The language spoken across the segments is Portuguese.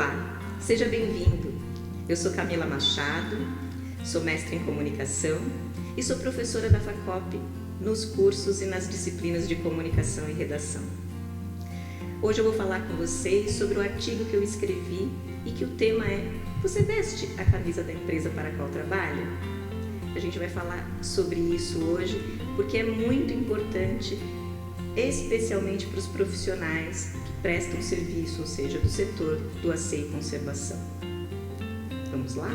Olá, seja bem-vindo. Eu sou Camila Machado, sou mestre em comunicação e sou professora da FACOP nos cursos e nas disciplinas de comunicação e redação. Hoje eu vou falar com vocês sobre o artigo que eu escrevi e que o tema é: você veste a camisa da empresa para a qual trabalha? A gente vai falar sobre isso hoje porque é muito importante, especialmente para os profissionais que prestam serviço, ou seja, do setor do asseio e conservação. Vamos lá?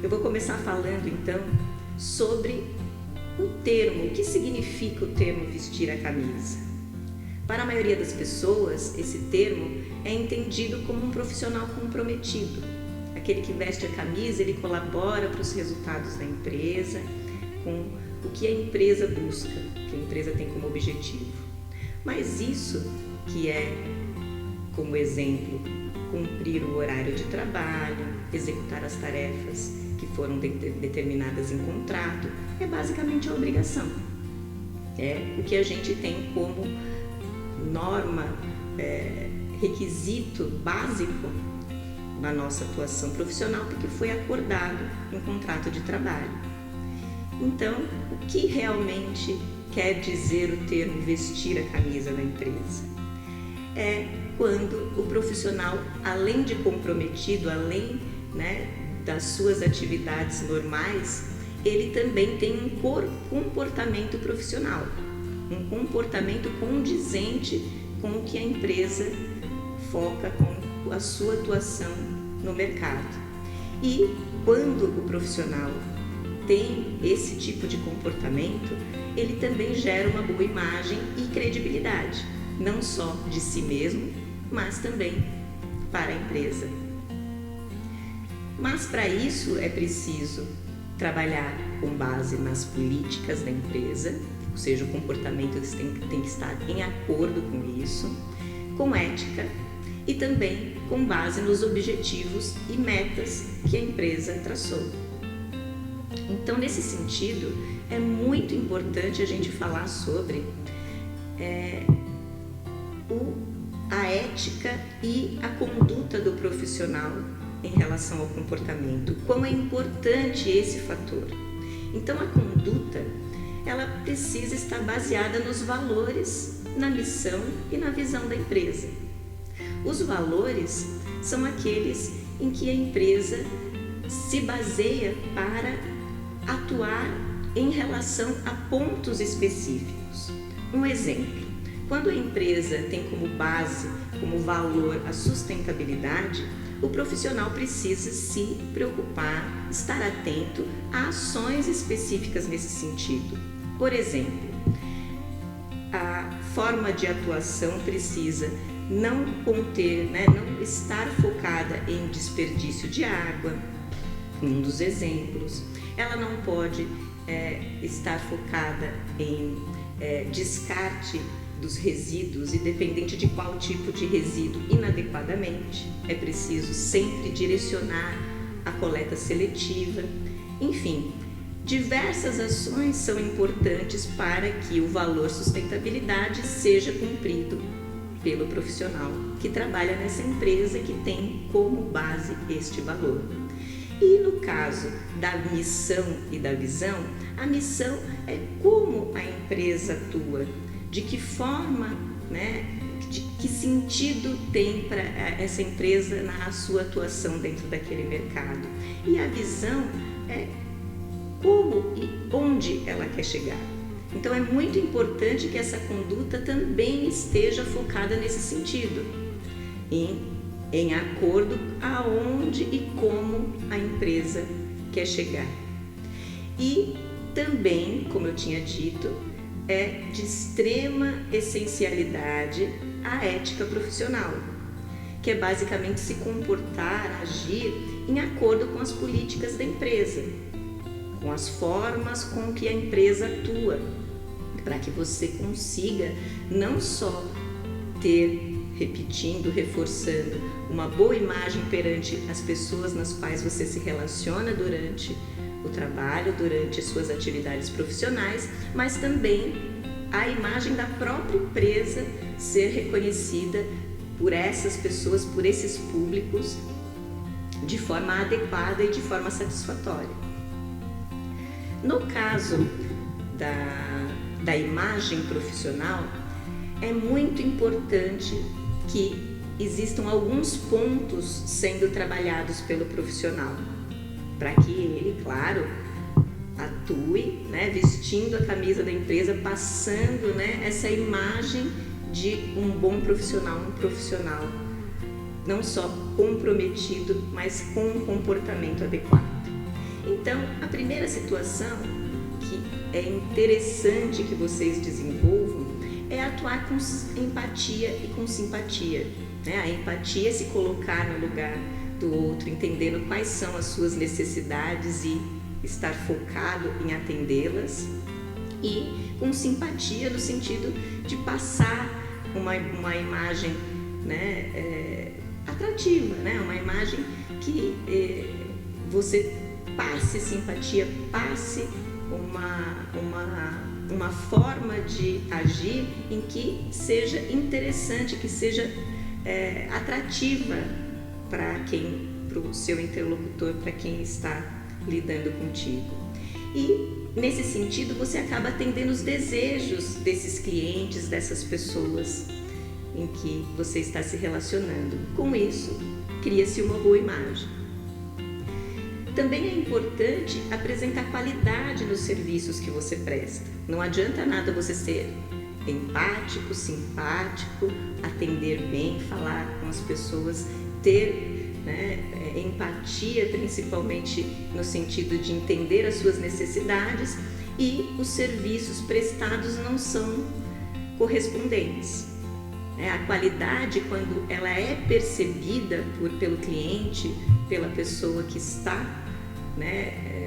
Eu vou começar falando então sobre o termo, o que significa o termo vestir a camisa. Para a maioria das pessoas, esse termo é entendido como um profissional comprometido. Aquele que veste a camisa, ele colabora para os resultados da empresa, com o que a empresa busca, que a empresa tem como objetivo. Mas isso que é, como exemplo, cumprir o horário de trabalho, executar as tarefas que foram determinadas em contrato, é basicamente a obrigação. É o que a gente tem como norma, requisito básico na nossa atuação profissional, porque foi acordado em contrato de trabalho. Então, o que realmente quer dizer o termo vestir a camisa da empresa? É quando o profissional, além de comprometido, além das suas atividades normais, ele também tem um comportamento profissional, um comportamento condizente com o que a empresa foca, com a sua atuação no mercado. E quando o profissional tem esse tipo de comportamento, ele também gera uma boa imagem e credibilidade, não só de si mesmo, mas também para a empresa. Mas para isso é preciso trabalhar com base nas políticas da empresa, ou seja, o comportamento tem que estar em acordo com isso, com ética e também com base nos objetivos e metas que a empresa traçou. Então, nesse sentido, é muito importante a gente falar sobre a ética e a conduta do profissional em relação ao comportamento. Quão é importante esse fator. Então, a conduta, ela precisa estar baseada nos valores, na missão e na visão da empresa. Os valores são aqueles em que a empresa se baseia para atuar em relação a pontos específicos. Um exemplo: quando a empresa tem como base, como valor a sustentabilidade, o profissional precisa se preocupar, estar atento a ações específicas nesse sentido. Por exemplo, a forma de atuação precisa não conter, não estar focada em desperdício de água, um dos exemplos. Ela não pode estar focada em descarte dos resíduos, independente de qual tipo de resíduo, inadequadamente. É preciso sempre direcionar a coleta seletiva. Enfim, diversas ações são importantes para que o valor sustentabilidade seja cumprido pelo profissional que trabalha nessa empresa, que tem como base este valor. E no caso da missão e da visão, a missão é como a empresa atua, de que forma, de que sentido tem para essa empresa na sua atuação dentro daquele mercado. E a visão é como e onde ela quer chegar. Então é muito importante que essa conduta também esteja focada nesse sentido, em acordo aonde e como a empresa quer chegar. E também, como eu tinha dito, é de extrema essencialidade a ética profissional, que é basicamente se comportar, agir em acordo com as políticas da empresa, com as formas com que a empresa atua, para que você consiga não só ter, repetindo, reforçando, uma boa imagem perante as pessoas nas quais você se relaciona durante o trabalho, durante as suas atividades profissionais, mas também a imagem da própria empresa ser reconhecida por essas pessoas, por esses públicos, de forma adequada e de forma satisfatória. No caso da imagem profissional, é muito importante que existam alguns pontos sendo trabalhados pelo profissional, para que ele, claro, atue, vestindo a camisa da empresa, passando, essa imagem de um bom profissional, um profissional não só comprometido, mas com um comportamento adequado. Então, a primeira situação que é interessante que vocês desenvolvam é atuar com empatia e com simpatia. A empatia é se colocar no lugar do outro, entendendo quais são as suas necessidades e estar focado em atendê-las. E com simpatia no sentido de passar uma imagem atrativa, uma imagem que você passe simpatia, passe uma forma de agir em que seja interessante, que seja atrativa para o seu interlocutor, para quem está lidando contigo. E nesse sentido você acaba atendendo os desejos desses clientes, dessas pessoas em que você está se relacionando. Com isso, cria-se uma boa imagem. Também é importante apresentar qualidade nos serviços que você presta. Não adianta nada você ser empático, simpático, atender bem, falar com as pessoas, ter empatia, principalmente no sentido de entender as suas necessidades, e os serviços prestados não são correspondentes. A qualidade, quando ela é percebida pelo cliente, pela pessoa que está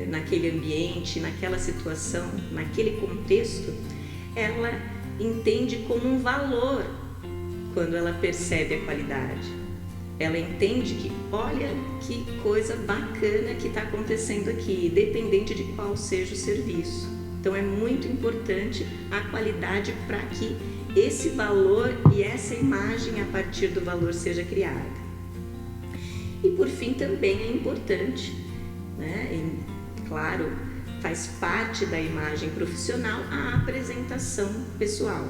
naquele ambiente, naquela situação, naquele contexto, ela entende como um valor quando ela percebe a qualidade. Ela entende que, olha que coisa bacana que está acontecendo aqui, independente de qual seja o serviço. Então é muito importante a qualidade para que esse valor e essa imagem a partir do valor seja criada. E por fim também é importante, e, claro, faz parte da imagem profissional a apresentação pessoal.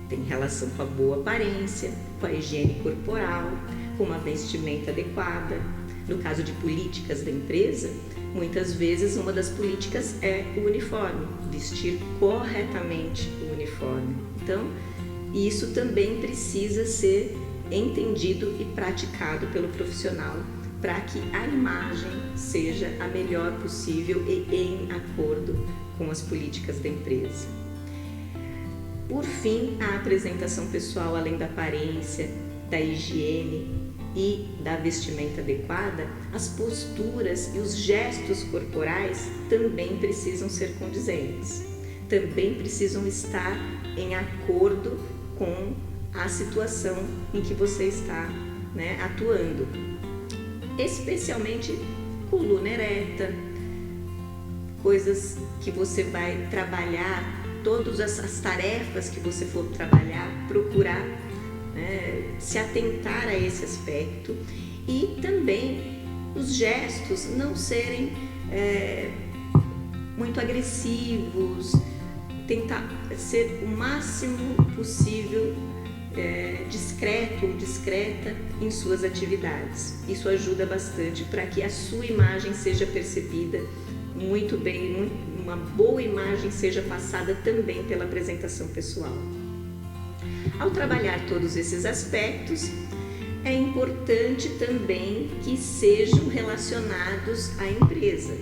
Tem relação com a boa aparência, com a higiene corporal, com uma vestimenta adequada. No caso de políticas da empresa, muitas vezes uma das políticas é o uniforme, vestir corretamente o uniforme. Então, isso também precisa ser entendido e praticado pelo profissional para que a imagem seja a melhor possível e em acordo com as políticas da empresa. Por fim, a apresentação pessoal, além da aparência, da higiene e da vestimenta adequada, as posturas e os gestos corporais também precisam ser condizentes, também precisam estar em acordo com a situação em que você está atuando, especialmente coluna ereta, coisas que você vai trabalhar, todas as tarefas que você for trabalhar, procurar se atentar a esse aspecto, e também os gestos não serem muito agressivos, tentar ser o máximo possível discreto ou discreta em suas atividades. Isso ajuda bastante para que a sua imagem seja percebida muito bem, uma boa imagem seja passada também pela apresentação pessoal. Ao trabalhar todos esses aspectos, é importante também que sejam relacionados à empresa.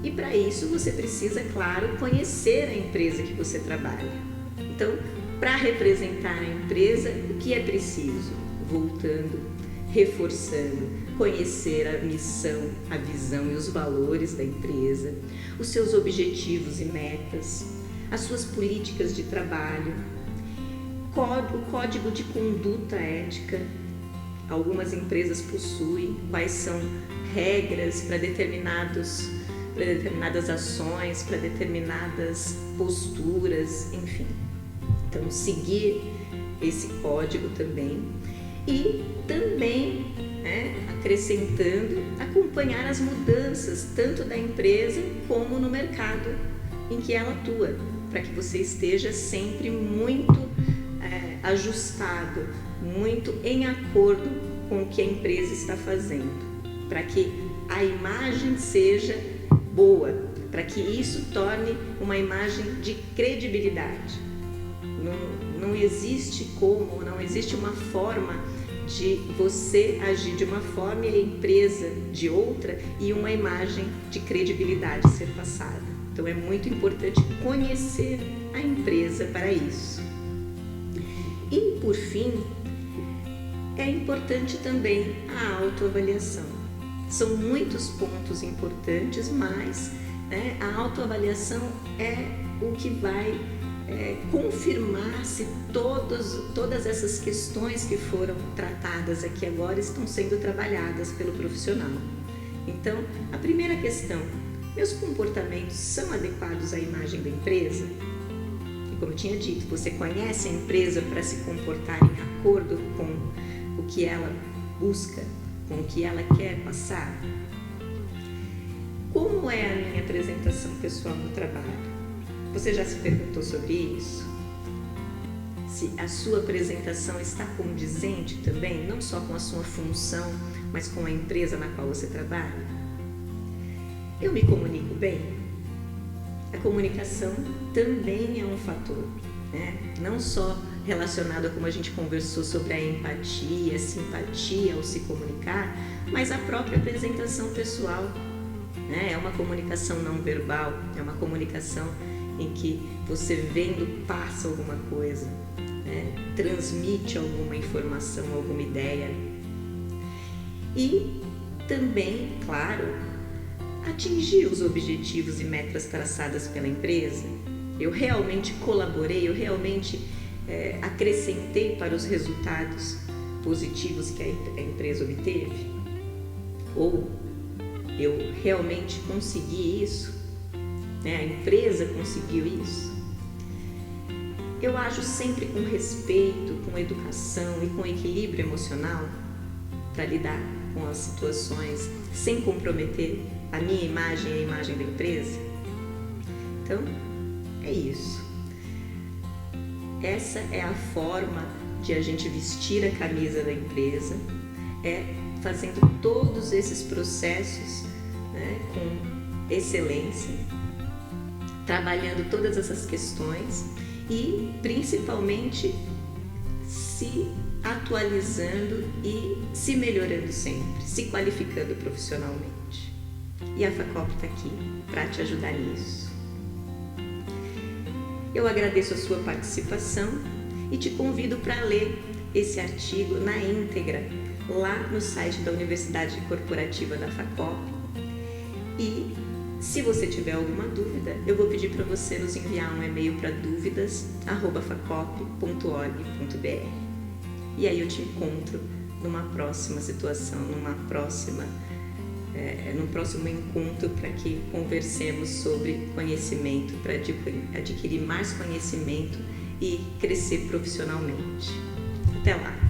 E para isso você precisa, claro, conhecer a empresa que você trabalha. Então, para representar a empresa, o que é preciso? Voltando, reforçando, conhecer a missão, a visão e os valores da empresa, os seus objetivos e metas, as suas políticas de trabalho, o código de conduta ética. Algumas empresas possuem, quais são regras para determinadas ações, para determinadas posturas, enfim. Então, seguir esse código também. E também, acrescentando, acompanhar as mudanças tanto da empresa como no mercado em que ela atua, para que você esteja sempre muito ajustado, muito em acordo com o que a empresa está fazendo, para que a imagem seja boa, para que isso torne uma imagem de credibilidade. Não existe não existe uma forma de você agir de uma forma e a empresa de outra e uma imagem de credibilidade ser passada. Então é muito importante conhecer a empresa para isso. E por fim, é importante também a autoavaliação. São muitos pontos importantes, mas a autoavaliação é o que vai confirmar se todas essas questões que foram tratadas aqui agora estão sendo trabalhadas pelo profissional. Então, a primeira questão: meus comportamentos são adequados à imagem da empresa? E como eu tinha dito, você conhece a empresa para se comportar em acordo com o que ela busca, com o que ela quer passar? Como é a minha apresentação pessoal no trabalho? Você já se perguntou sobre isso? Se a sua apresentação está condizente também, não só com a sua função, mas com a empresa na qual você trabalha? Eu me comunico bem? A comunicação também é um fator, não só relacionado a como a gente conversou sobre a empatia, a simpatia ao se comunicar, mas a própria apresentação pessoal. É uma comunicação não verbal, é uma comunicação em que você vendo passa alguma coisa, transmite alguma informação, alguma ideia. E também, claro, atingir os objetivos e metas traçadas pela empresa. Eu realmente colaborei, eu realmente acrescentei para os resultados positivos que a empresa obteve? Ou eu realmente consegui isso? A empresa conseguiu isso? Eu ajo sempre com respeito, com educação e com equilíbrio emocional para lidar com as situações sem comprometer a minha imagem e a imagem da empresa? Então, é isso. Essa é a forma de a gente vestir a camisa da empresa, fazendo todos esses processos com excelência, trabalhando todas essas questões e principalmente se atualizando e se melhorando sempre, se qualificando profissionalmente. E a FACOP está aqui para te ajudar nisso. Eu agradeço a sua participação e te convido para ler esse artigo na íntegra lá no site da Universidade Corporativa da FACOP. E se você tiver alguma dúvida, eu vou pedir para você nos enviar um e-mail para dúvidas@facop.org.br. E aí eu te encontro numa próxima situação, num próximo encontro para que conversemos sobre conhecimento, para adquirir mais conhecimento e crescer profissionalmente. Até lá!